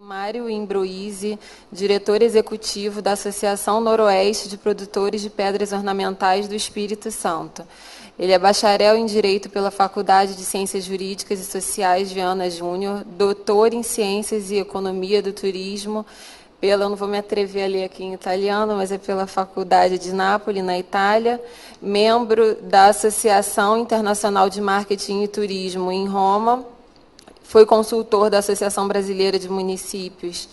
Mário Imbruise, diretor executivo da Associação Noroeste de Produtores de Pedras Ornamentais do Espírito Santo. Ele é bacharel em Direito pela Faculdade de Ciências Jurídicas e Sociais Viana Júnior, doutor em Ciências e Economia do Turismo, eu não vou me atrever a ler aqui em italiano, mas é pela Faculdade de Nápoles, na Itália, membro da Associação Internacional de Marketing e Turismo em Roma, foi consultor da Associação Brasileira de Municípios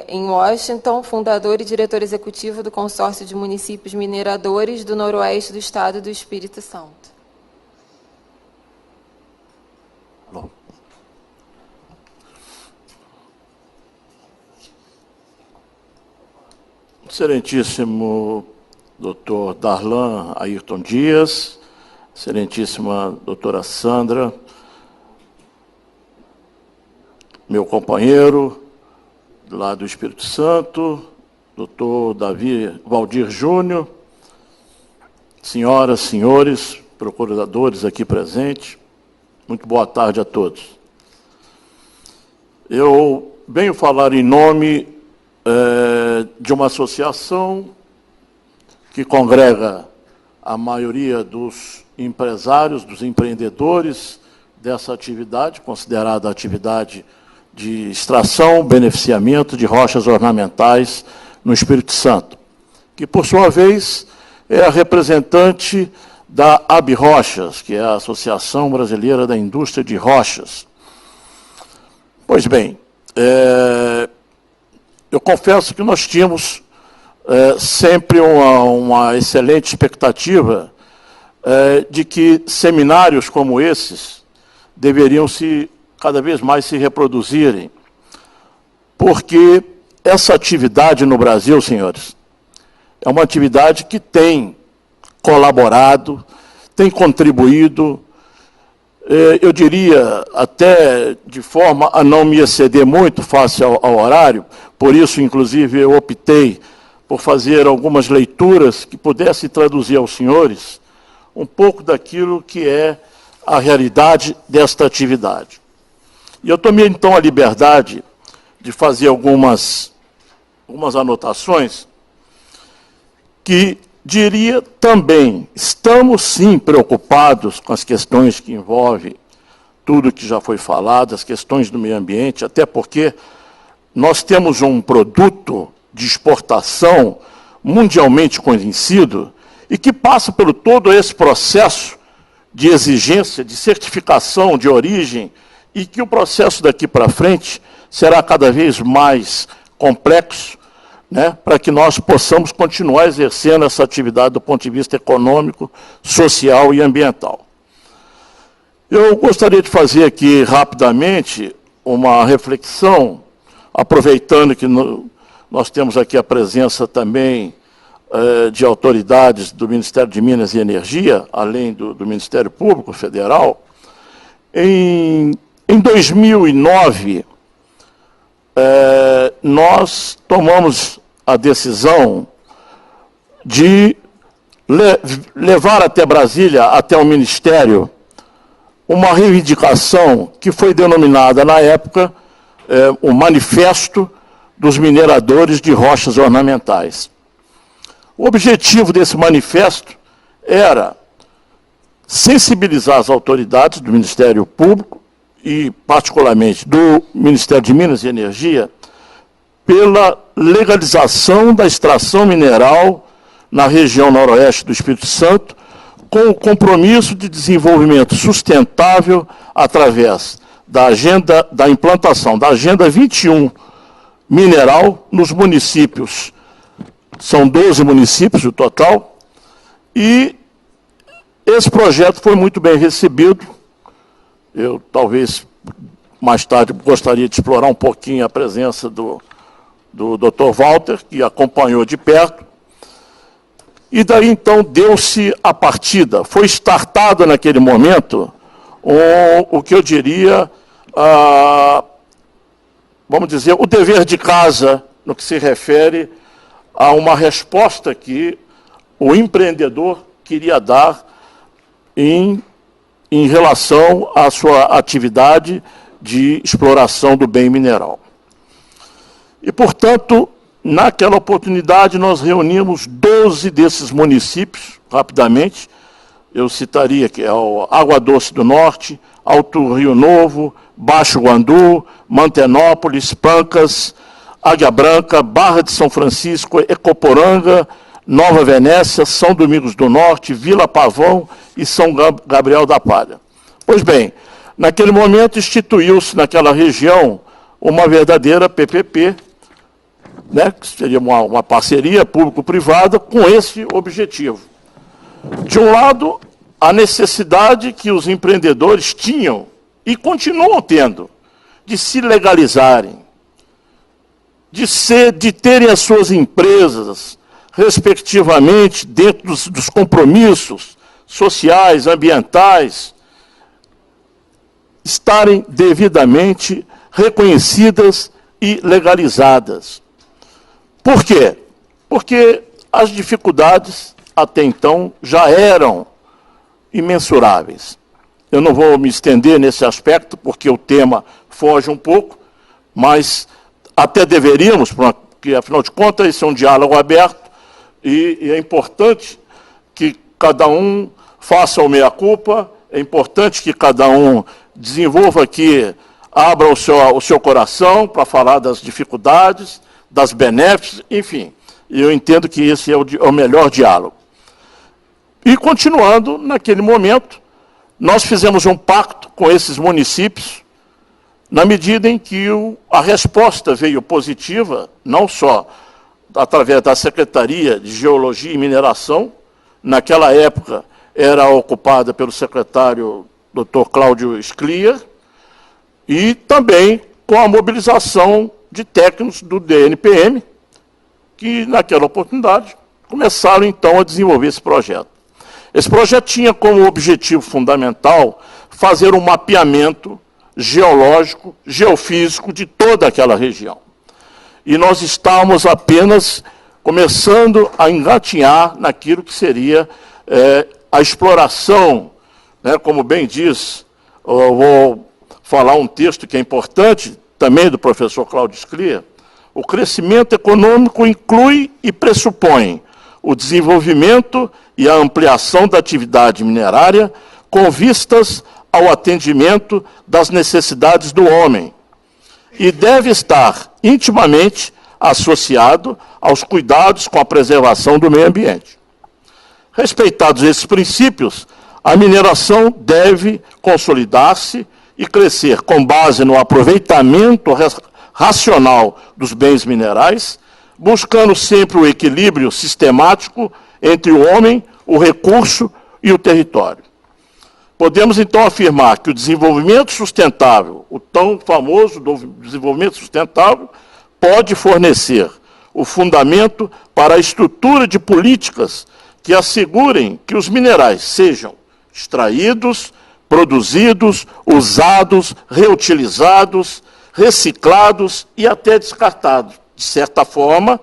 em Washington, fundador e diretor executivo do Consórcio de Municípios Mineradores do Noroeste do Estado do Espírito Santo. Bom. Excelentíssimo doutor Darlan Ayrton Dias, excelentíssima doutora Sandra, meu companheiro lá do Espírito Santo, doutor Davi Valdir Júnior, senhoras, senhores, procuradores aqui presentes, muito boa tarde a todos. Eu venho falar em nome de uma associação que congrega a maioria dos empresários, dos empreendedores dessa atividade, considerada atividade de extração, beneficiamento de rochas ornamentais no Espírito Santo, que, por sua vez, é a representante da ABRochas, que é a Associação Brasileira da Indústria de Rochas. Pois bem, eu confesso que nós tínhamos sempre uma excelente expectativa de que seminários como esses deveriam cada vez mais se reproduzirem, porque essa atividade no Brasil, senhores, é uma atividade que tem colaborado, tem contribuído, eu diria, até de forma a não me exceder muito face ao horário, por isso, inclusive, eu optei por fazer algumas leituras que pudessem traduzir aos senhores um pouco daquilo que é a realidade desta atividade. E eu tomei, então, a liberdade de fazer algumas anotações que diria também, estamos sim preocupados com as questões que envolvem tudo que já foi falado, as questões do meio ambiente, até porque nós temos um produto de exportação mundialmente conhecido e que passa por todo esse processo de exigência, de certificação de origem, e que o processo daqui para frente será cada vez mais complexo, né, para que nós possamos continuar exercendo essa atividade do ponto de vista econômico, social e ambiental. Eu gostaria de fazer aqui rapidamente uma reflexão, aproveitando que nós temos aqui a presença também de autoridades do Ministério de Minas e Energia, além do Ministério Público Federal. Em 2009, nós tomamos a decisão de levar até Brasília, até o Ministério, uma reivindicação que foi denominada, na época, o Manifesto dos Mineradores de Rochas Ornamentais. O objetivo desse manifesto era sensibilizar as autoridades do Ministério Público e, particularmente, do Ministério de Minas e Energia pela legalização da extração mineral na região noroeste do Espírito Santo, com o compromisso de desenvolvimento sustentável através da implantação da Agenda 21 mineral nos municípios, são 12 municípios no total, e esse projeto foi muito bem recebido. Eu, talvez, mais tarde, gostaria de explorar um pouquinho a presença do Dr. Walter, que acompanhou de perto. E daí, então, deu-se a partida. Foi startado, naquele momento, o que eu diria, vamos dizer, o dever de casa, no que se refere a uma resposta que o empreendedor queria dar em relação à sua atividade de exploração do bem mineral. E, portanto, naquela oportunidade, nós reunimos 12 desses municípios, rapidamente. Eu citaria que é o Água Doce do Norte, Alto Rio Novo, Baixo Guandu, Mantenópolis, Pancas, Águia Branca, Barra de São Francisco, Ecoporanga, Nova Venécia, São Domingos do Norte, Vila Pavão e São Gabriel da Palha. Pois bem, naquele momento instituiu-se naquela região uma verdadeira PPP, né, que seria uma parceria público-privada com esse objetivo. De um lado, a necessidade que os empreendedores tinham e continuam tendo de se legalizarem, de terem as suas empresas, respectivamente, dentro dos compromissos sociais, ambientais, estarem devidamente reconhecidas e legalizadas. Por quê? Porque as dificuldades, até então, já eram imensuráveis. Eu não vou me estender nesse aspecto, porque o tema foge um pouco, mas até deveríamos, porque, afinal de contas, esse é um diálogo aberto, e é importante que cada um faça o meia-culpa, é importante que cada um desenvolva aqui, abra o seu coração para falar das dificuldades, das benéficas, enfim. Eu entendo que esse é o melhor diálogo. E, continuando, naquele momento, nós fizemos um pacto com esses municípios, na medida em que a resposta veio positiva, não só através da Secretaria de Geologia e Mineração, naquela época era ocupada pelo secretário Dr. Cláudio Sclier, e também com a mobilização de técnicos do DNPM, que, naquela oportunidade, começaram, então, a desenvolver esse projeto. Esse projeto tinha como objetivo fundamental fazer um mapeamento geológico, geofísico de toda aquela região. E nós estávamos apenas começando a engatinhar naquilo que seria a exploração, né, como bem diz, eu vou falar um texto que é importante, também do professor Cláudio Sclier. O crescimento econômico inclui e pressupõe o desenvolvimento e a ampliação da atividade minerária com vistas ao atendimento das necessidades do homem e deve estar intimamente associado aos cuidados com a preservação do meio ambiente. Respeitados esses princípios, a mineração deve consolidar-se e crescer com base no aproveitamento racional dos bens minerais, buscando sempre o equilíbrio sistemático entre o homem, o recurso e o território. Podemos, então, afirmar que o desenvolvimento sustentável, o tão famoso desenvolvimento sustentável, pode fornecer o fundamento para a estrutura de políticas que assegurem que os minerais sejam extraídos, produzidos, usados, reutilizados, reciclados e até descartados, de certa forma,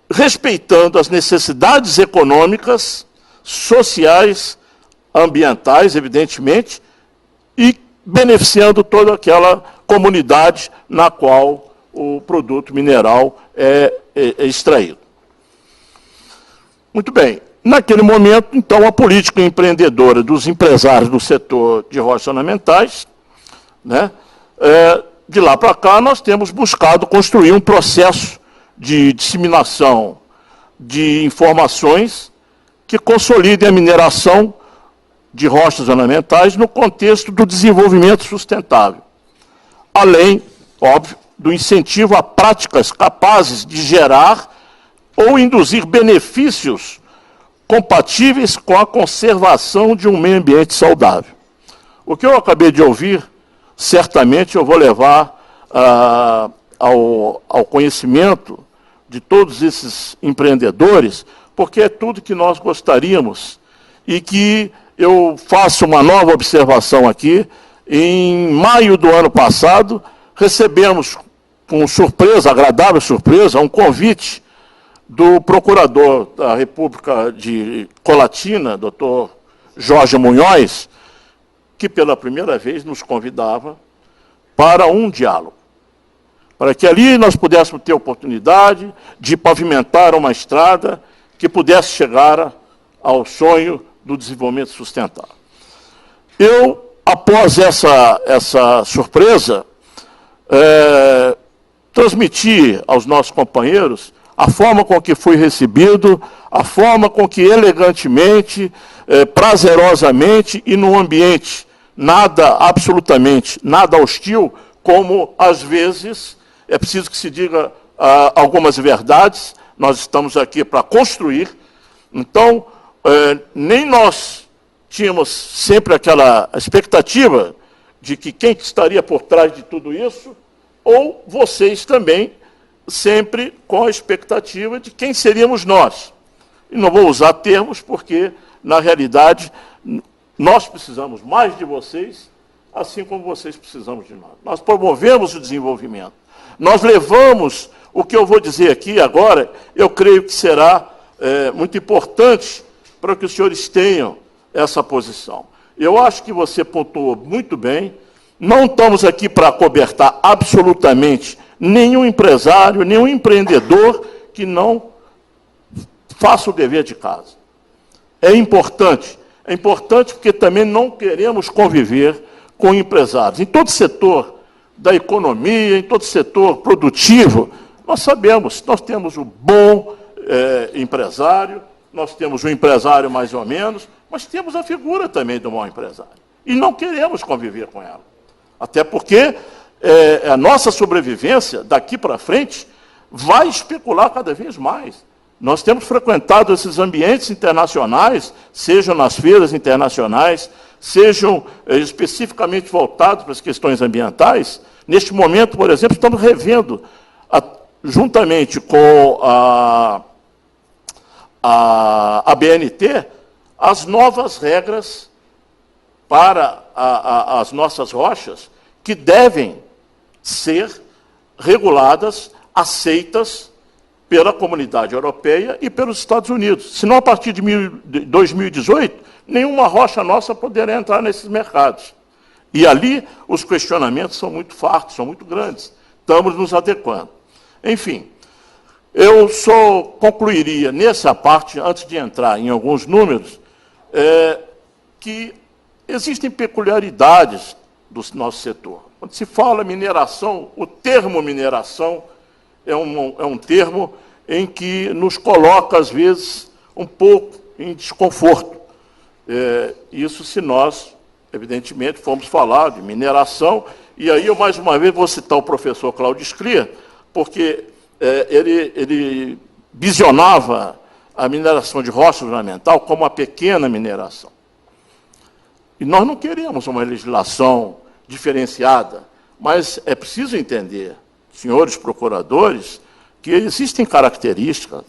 respeitando as necessidades econômicas, sociais, ambientais, evidentemente, e beneficiando toda aquela comunidade na qual o produto mineral é extraído. Muito bem. Naquele momento, então, a política empreendedora dos empresários do setor de rochas ornamentais, né, de lá para cá, nós temos buscado construir um processo de disseminação de informações que consolidem a mineração de rochas ornamentais no contexto do desenvolvimento sustentável, além, óbvio, do incentivo a práticas capazes de gerar ou induzir benefícios compatíveis com a conservação de um meio ambiente saudável. O que eu acabei de ouvir, certamente eu vou levar ao conhecimento de todos esses empreendedores, porque é tudo que nós gostaríamos e que eu faço uma nova observação aqui. Em maio do ano passado, recebemos, com surpresa, agradável surpresa, um convite do procurador da República de Colatina, doutor Jorge Munhoz, que pela primeira vez nos convidava para um diálogo. para que ali nós pudéssemos ter oportunidade de pavimentar uma estrada que pudesse chegar ao sonho do desenvolvimento sustentável. Eu, após essa surpresa, transmiti aos nossos companheiros a forma com que fui recebido, a forma com que elegantemente, prazerosamente e num ambiente absolutamente nada hostil, como às vezes é preciso que se diga algumas verdades. Nós estamos aqui para construir. Então, nem nós tínhamos sempre aquela expectativa de que quem estaria por trás de tudo isso, ou vocês também, sempre com a expectativa de quem seríamos nós. E não vou usar termos, porque, na realidade, nós precisamos mais de vocês, assim como vocês precisamos de nós. Nós promovemos o desenvolvimento. Nós levamos, o que eu vou dizer aqui agora, eu creio que será muito importante para que os senhores tenham essa posição. Eu acho que você pontuou muito bem. Não estamos aqui para acobertar absolutamente nenhum empresário, nenhum empreendedor que não faça o dever de casa. É importante porque também não queremos conviver com empresários. Em todo setor da economia, em todo setor produtivo, nós sabemos, nós temos o bom empresário, nós temos o empresário mais ou menos, mas temos a figura também do mau empresário. E não queremos conviver com ela. Até porque a nossa sobrevivência, daqui para frente, vai especular cada vez mais. Nós temos frequentado esses ambientes internacionais, sejam nas feiras internacionais, sejam especificamente voltados para as questões ambientais. Neste momento, por exemplo, estamos revendo, juntamente com a BNT, as novas regras para as nossas rochas, que devem ser reguladas, aceitas pela comunidade europeia e pelos Estados Unidos. Senão, a partir de 2018, nenhuma rocha nossa poderá entrar nesses mercados. E ali os questionamentos são muito fartos, são muito grandes. Estamos nos adequando. Enfim, eu só concluiria nessa parte, antes de entrar em alguns números, que existem peculiaridades do nosso setor. Quando se fala mineração, o termo mineração é um termo em que nos coloca, às vezes, um pouco em desconforto. Isso se nós, evidentemente, formos falar de mineração, e aí eu, mais uma vez, vou citar o professor Cláudio Scria, porque ele visionava a mineração de rocha ornamental como uma pequena mineração. E nós não queremos uma legislação diferenciada, mas é preciso entender, senhores procuradores, que existem características.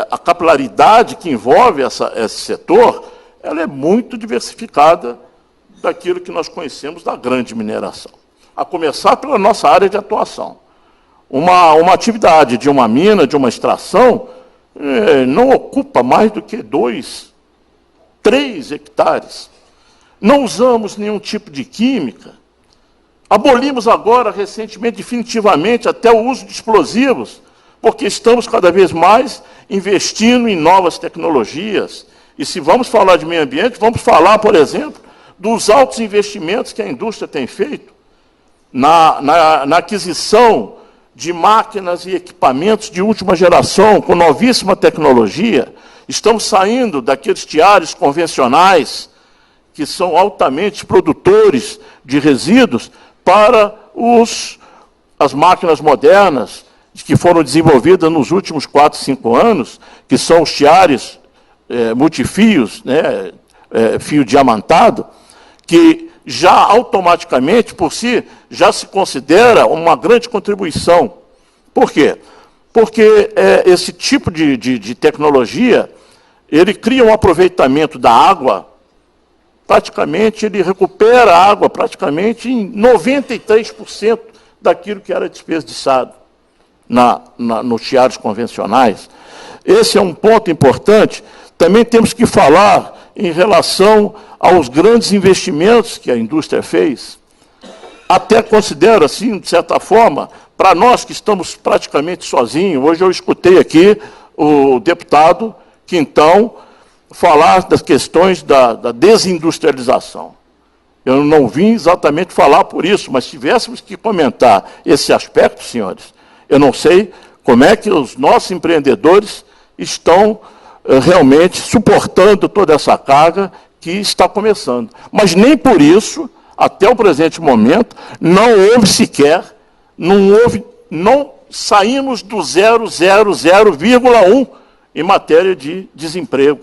A capilaridade que envolve esse setor, ela é muito diversificada daquilo que nós conhecemos da grande mineração. A começar pela nossa área de atuação. Uma atividade de uma mina, de uma extração, não ocupa mais do que 2, 3 hectares. Não usamos nenhum tipo de química. Abolimos agora, recentemente, definitivamente, até o uso de explosivos, porque estamos cada vez mais investindo em novas tecnologias. E se vamos falar de meio ambiente, vamos falar, por exemplo, dos altos investimentos que a indústria tem feito na aquisição de máquinas e equipamentos de última geração, com novíssima tecnologia. Estamos saindo daqueles tiares convencionais, que são altamente produtores de resíduos, para as máquinas modernas, que foram desenvolvidas nos últimos 4, 5 anos, que são os tiares multifios, fio diamantado, que já automaticamente, por si, já se considera uma grande contribuição. Por quê? Porque esse tipo de tecnologia, ele cria um aproveitamento da água, praticamente, ele recupera a água praticamente em 93% daquilo que era desperdiçado nos tiares convencionais. Esse é um ponto importante. Também temos que falar em relação aos grandes investimentos que a indústria fez. até considero, assim, de certa forma, para nós que estamos praticamente sozinhos. Hoje eu escutei aqui o deputado Quintão falar das questões da desindustrialização. Eu não vim exatamente falar por isso, mas se tivéssemos que comentar esse aspecto, senhores, eu não sei como é que os nossos empreendedores estão realmente suportando toda essa carga que está começando. Mas nem por isso, até o presente momento, não houve sequer, não saímos do 0,001 em matéria de desemprego.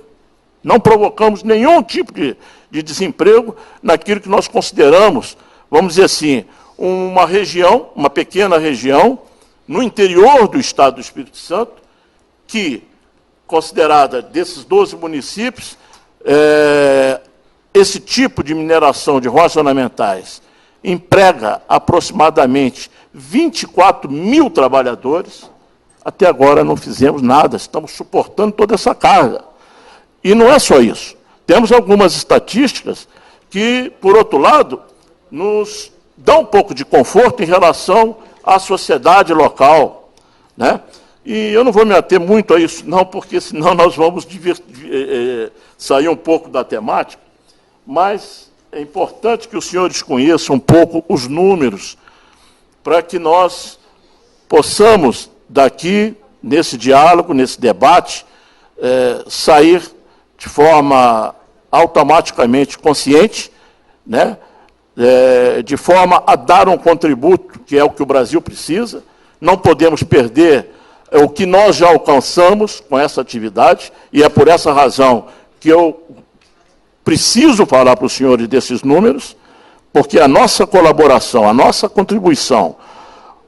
Não provocamos nenhum tipo de desemprego naquilo que nós consideramos, vamos dizer assim, uma região, uma pequena região, no interior do Estado do Espírito Santo, que, considerada desses 12 municípios, esse tipo de mineração de rochas ornamentais emprega aproximadamente 24 mil trabalhadores. Até agora não fizemos nada, estamos suportando toda essa carga. E não é só isso. Temos algumas estatísticas que, por outro lado, nos dão um pouco de conforto em relação à sociedade local, né? E eu não vou me ater muito a isso, não, porque senão nós vamos sair um pouco da temática, mas é importante que os senhores conheçam um pouco os números, para que nós possamos, daqui, nesse diálogo, nesse debate, sair de forma automaticamente consciente, né? De forma a dar um contributo, que é o que o Brasil precisa. Não podemos perder o que nós já alcançamos com essa atividade, e é por essa razão que eu preciso falar para os senhores desses números, porque a nossa colaboração, a nossa contribuição,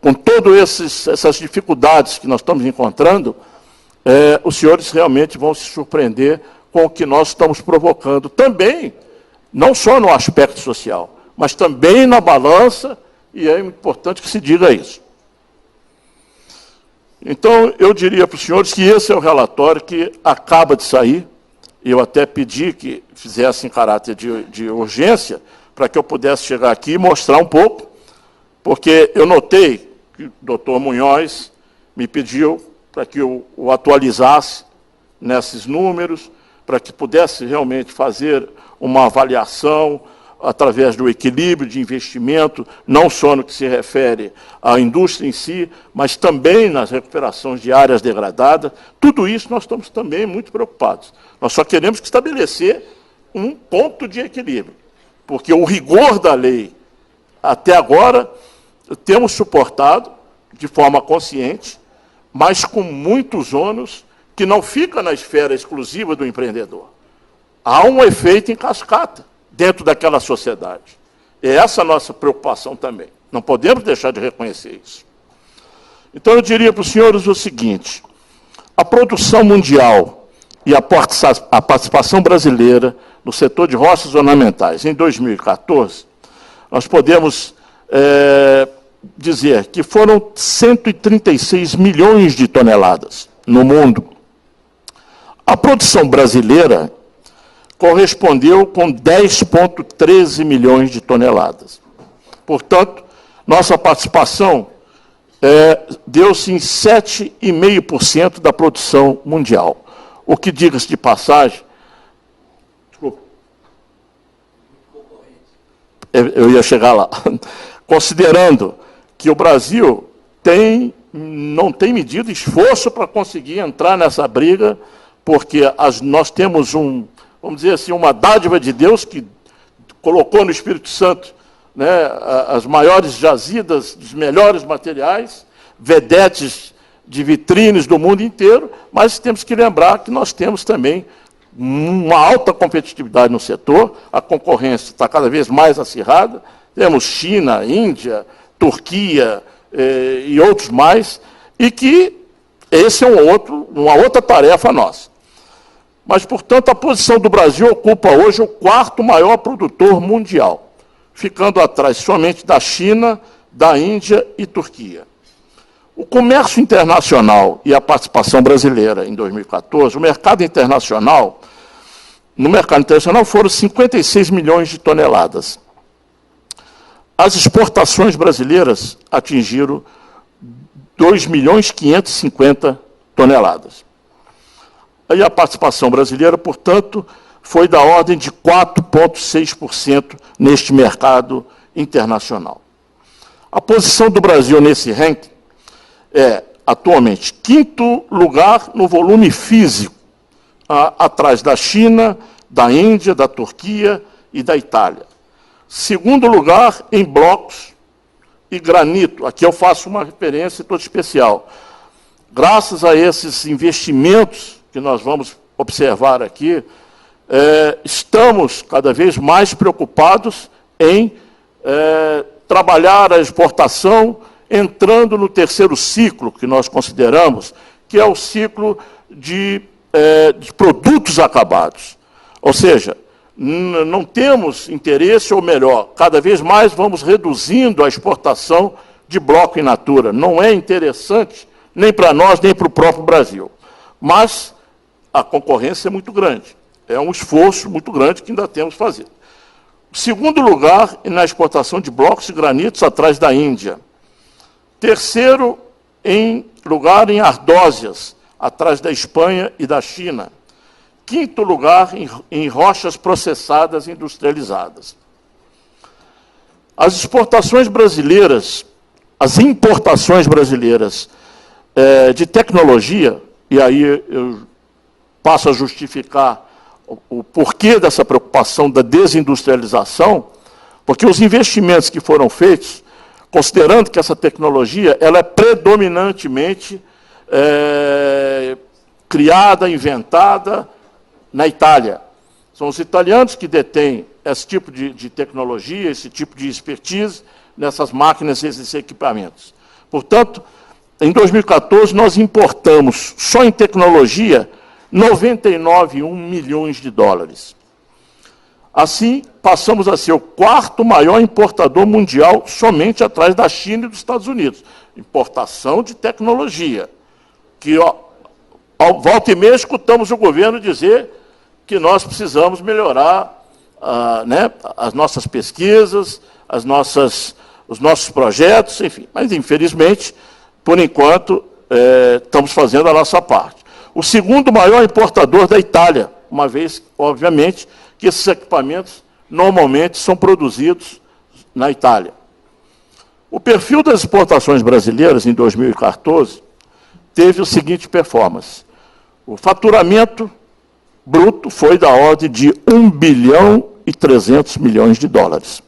com todas essas dificuldades que nós estamos encontrando, os senhores realmente vão se surpreender com o que nós estamos provocando. Também, não só no aspecto social, mas também na balança, e é importante que se diga isso. Então, eu diria para os senhores que esse é o relatório que acaba de sair. Eu até pedi que fizesse em caráter de urgência, para que eu pudesse chegar aqui e mostrar um pouco, porque eu notei que o doutor Munhoz me pediu para que eu o atualizasse nesses números, para que pudesse realmente fazer uma avaliação através do equilíbrio de investimento, não só no que se refere à indústria em si, mas também nas recuperações de áreas degradadas. Tudo isso nós estamos também muito preocupados. Nós só queremos estabelecer um ponto de equilíbrio, porque o rigor da lei, até agora, temos suportado de forma consciente, mas com muitos ônus que não fica na esfera exclusiva do empreendedor. Há um efeito em cascata dentro daquela sociedade. É essa a nossa preocupação também. Não podemos deixar de reconhecer isso. Então, eu diria para os senhores o seguinte: a produção mundial e a participação brasileira no setor de rochas ornamentais em 2014, nós podemos dizer que foram 136 milhões de toneladas no mundo. A produção brasileira correspondeu com 10,13 milhões de toneladas. Portanto, nossa participação deu-se em 7,5% da produção mundial. O que, diga-se de passagem, desculpa, eu ia chegar lá, considerando que o Brasil não tem medido esforço para conseguir entrar nessa briga, porque nós temos vamos dizer assim, uma dádiva de Deus que colocou no Espírito Santo, né, as maiores jazidas dos melhores materiais, vedetes de vitrines do mundo inteiro, mas temos que lembrar que nós temos também uma alta competitividade no setor, a concorrência está cada vez mais acirrada, temos China, Índia, Turquia e outros mais, e que esse é uma outra tarefa nossa. Mas, portanto, a posição do Brasil ocupa hoje o 4º maior produtor mundial, ficando atrás somente da China, da Índia e Turquia. O comércio internacional e a participação brasileira em 2014, no mercado internacional foram 56 milhões de toneladas. As exportações brasileiras atingiram 2.550.000 toneladas. Aí a participação brasileira, portanto, foi da ordem de 4,6% neste mercado internacional. A posição do Brasil nesse ranking é, atualmente, 5º lugar no volume físico, atrás da China, da Índia, da Turquia e da Itália. 2º lugar em blocos e granito. Aqui eu faço uma referência toda especial. Graças a esses investimentos que nós vamos observar aqui, estamos cada vez mais preocupados em trabalhar a exportação, entrando no 3º ciclo, que nós consideramos, que é o ciclo de produtos acabados. Ou seja, não temos interesse, ou melhor, cada vez mais vamos reduzindo a exportação de bloco in natura. Não é interessante nem para nós, nem para o próprio Brasil. Mas a concorrência é muito grande. É um esforço muito grande que ainda temos que fazer. 2º lugar na exportação de blocos e granitos, atrás da Índia. 3º lugar em ardósias, atrás da Espanha e da China. 5º lugar em rochas processadas e industrializadas. As exportações brasileiras, as importações brasileiras de tecnologia, e aí eu passo a justificar o porquê dessa preocupação da desindustrialização, porque os investimentos que foram feitos, considerando que essa tecnologia ela é predominantemente criada, inventada na Itália. São os italianos que detêm esse tipo de tecnologia, esse tipo de expertise nessas máquinas e esses equipamentos. Portanto, em 2014, nós importamos, só em tecnologia, 99,1 milhões de dólares. Assim, passamos a ser o 4º maior importador mundial, somente atrás da China e dos Estados Unidos. Importação de tecnologia. Que, volta e meia, escutamos o governo dizer que nós precisamos melhorar as nossas pesquisas, os nossos projetos, enfim. Mas, infelizmente, por enquanto, estamos fazendo a nossa parte. O 2º maior importador da Itália, uma vez, obviamente, que esses equipamentos normalmente são produzidos na Itália. O perfil das exportações brasileiras em 2014 teve o seguinte performance. O faturamento bruto foi da ordem de 1,3 bilhão de dólares.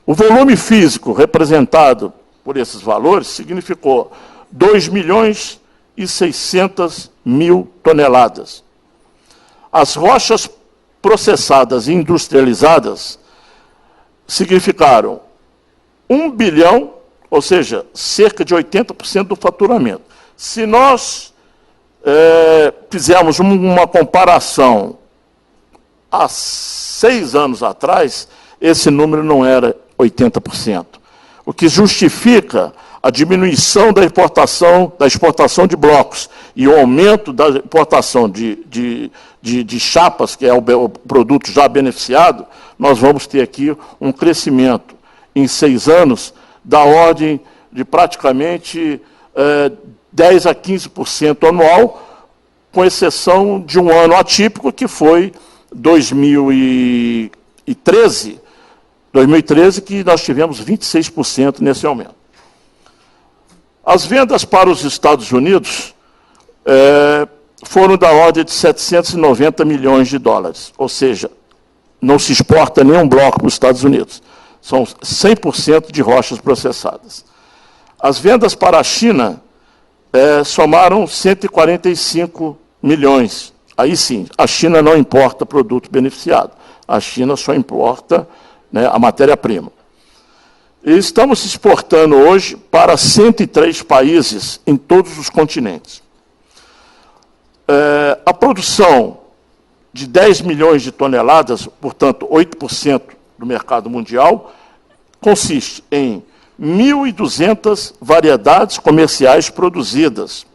O volume físico representado por esses valores significou 2.600.000 toneladas. As rochas processadas e industrializadas significaram 1 bilhão, ou seja, cerca de 80% do faturamento. Se nós fizermos uma comparação há 6 anos atrás, esse número não era 80%. O que justifica a diminuição da exportação de blocos e o aumento da importação de chapas, que é o produto já beneficiado, nós vamos ter aqui um crescimento em 6 anos da ordem de praticamente 10% a 15% anual, com exceção de um ano atípico, que foi 2013, que nós tivemos 26% nesse aumento. As vendas para os Estados Unidos foram da ordem de 790 milhões de dólares, ou seja, não se exporta nenhum bloco para os Estados Unidos. São 100% de rochas processadas. As vendas para a China somaram 145 milhões. Aí sim, a China não importa produto beneficiado. A China só importa a matéria-prima. Estamos exportando hoje para 103 países em todos os continentes. A produção de 10 milhões de toneladas, portanto, 8% do mercado mundial, consiste em 1.200 variedades comerciais produzidas,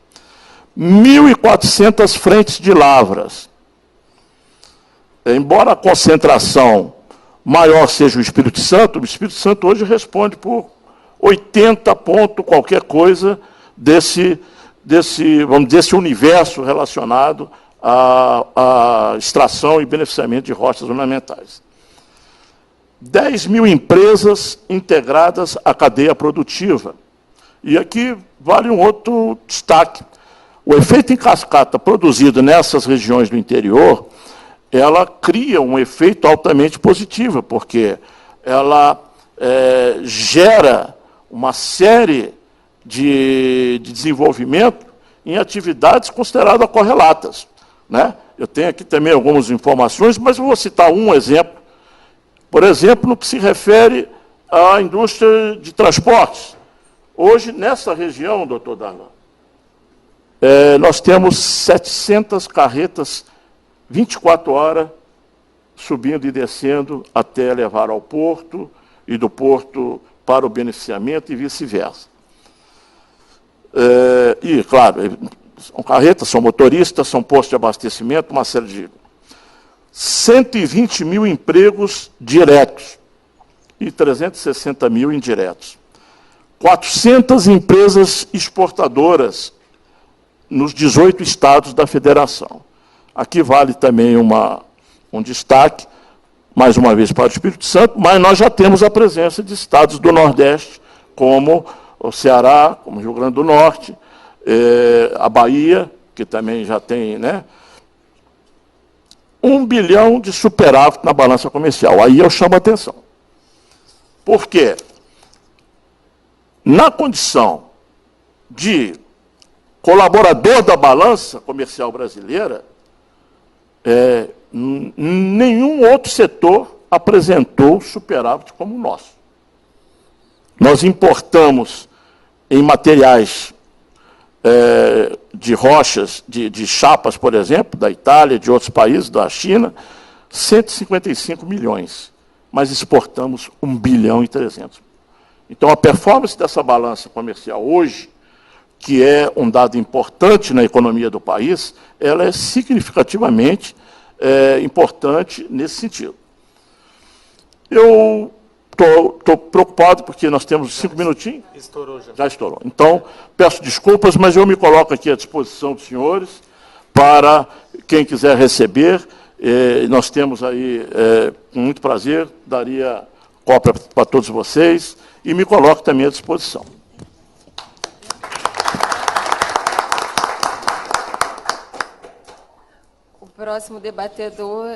1.400 frentes de lavras. Embora a concentração maior seja o Espírito Santo hoje responde por 80 pontos qualquer coisa desse universo relacionado à extração e beneficiamento de rochas ornamentais. 10 mil empresas integradas à cadeia produtiva. E aqui vale um outro destaque. O efeito em cascata produzido nessas regiões do interior, ela cria um efeito altamente positivo, porque ela gera uma série de desenvolvimento em atividades consideradas correlatas, né? Eu tenho aqui também algumas informações, mas eu vou citar um exemplo. Por exemplo, no que se refere à indústria de transportes. Hoje, nessa região, doutor Darlan, nós temos 700 carretas 24 horas subindo e descendo até levar ao porto e do porto para o beneficiamento e vice-versa. E, claro, são carretas, são motoristas, são postos de abastecimento, uma série de 120 mil empregos diretos e 360 mil indiretos. 400 empresas exportadoras nos 18 estados da federação. Aqui vale também um destaque, mais uma vez, para o Espírito Santo, mas nós já temos a presença de estados do Nordeste, como o Ceará, como o Rio Grande do Norte, a Bahia, que também já tem, né, 1 bilhão de superávit na balança comercial. Aí eu chamo a atenção. Por quê? Na condição de colaborador da balança comercial brasileira, nenhum outro setor apresentou superávit como o nosso. Nós importamos em materiais de rochas, de chapas, por exemplo, da Itália, de outros países, da China, 155 milhões, mas exportamos 1 bilhão e 300. Então, a performance dessa balança comercial hoje, que é um dado importante na economia do país, ela é significativamente importante nesse sentido. Eu estou preocupado porque nós temos 5 minutinhos. Estourou já. Já estourou. Então, peço desculpas, mas eu me coloco aqui à disposição dos senhores para quem quiser receber. Nós temos aí, com muito prazer, daria cópia para todos vocês e me coloco também à disposição. O próximo debatedor